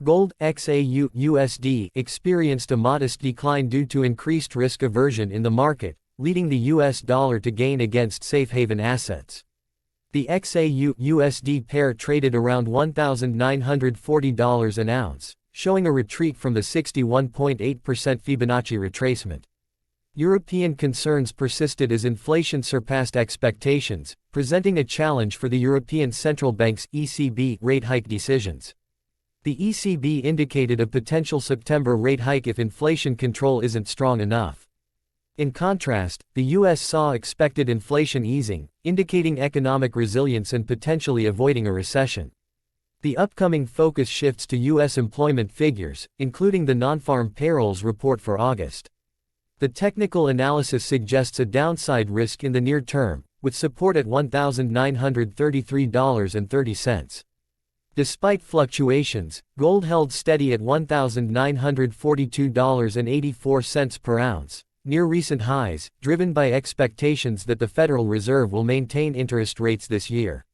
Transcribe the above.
Gold Xau USD experienced a modest decline due to increased risk aversion in the market, leading the US dollar to gain against safe haven assets. The Xau USD pair traded around $1,940 an ounce, showing a retreat from the 61.8% Fibonacci retracement. European concerns persisted as inflation surpassed expectations, presenting a challenge for the European Central Bank's (ECB) rate hike decisions. The ECB indicated a potential September rate hike if inflation control isn't strong enough. In contrast, the US saw expected inflation easing, indicating economic resilience and potentially avoiding a recession. The upcoming focus shifts to US employment figures, including the non-farm payrolls report for August. The technical analysis suggests a downside risk in the near term, with support at $1,933.30. Despite fluctuations, gold held steady at $1,942.84 per ounce, near recent highs, driven by expectations that the Federal Reserve will maintain interest rates this year.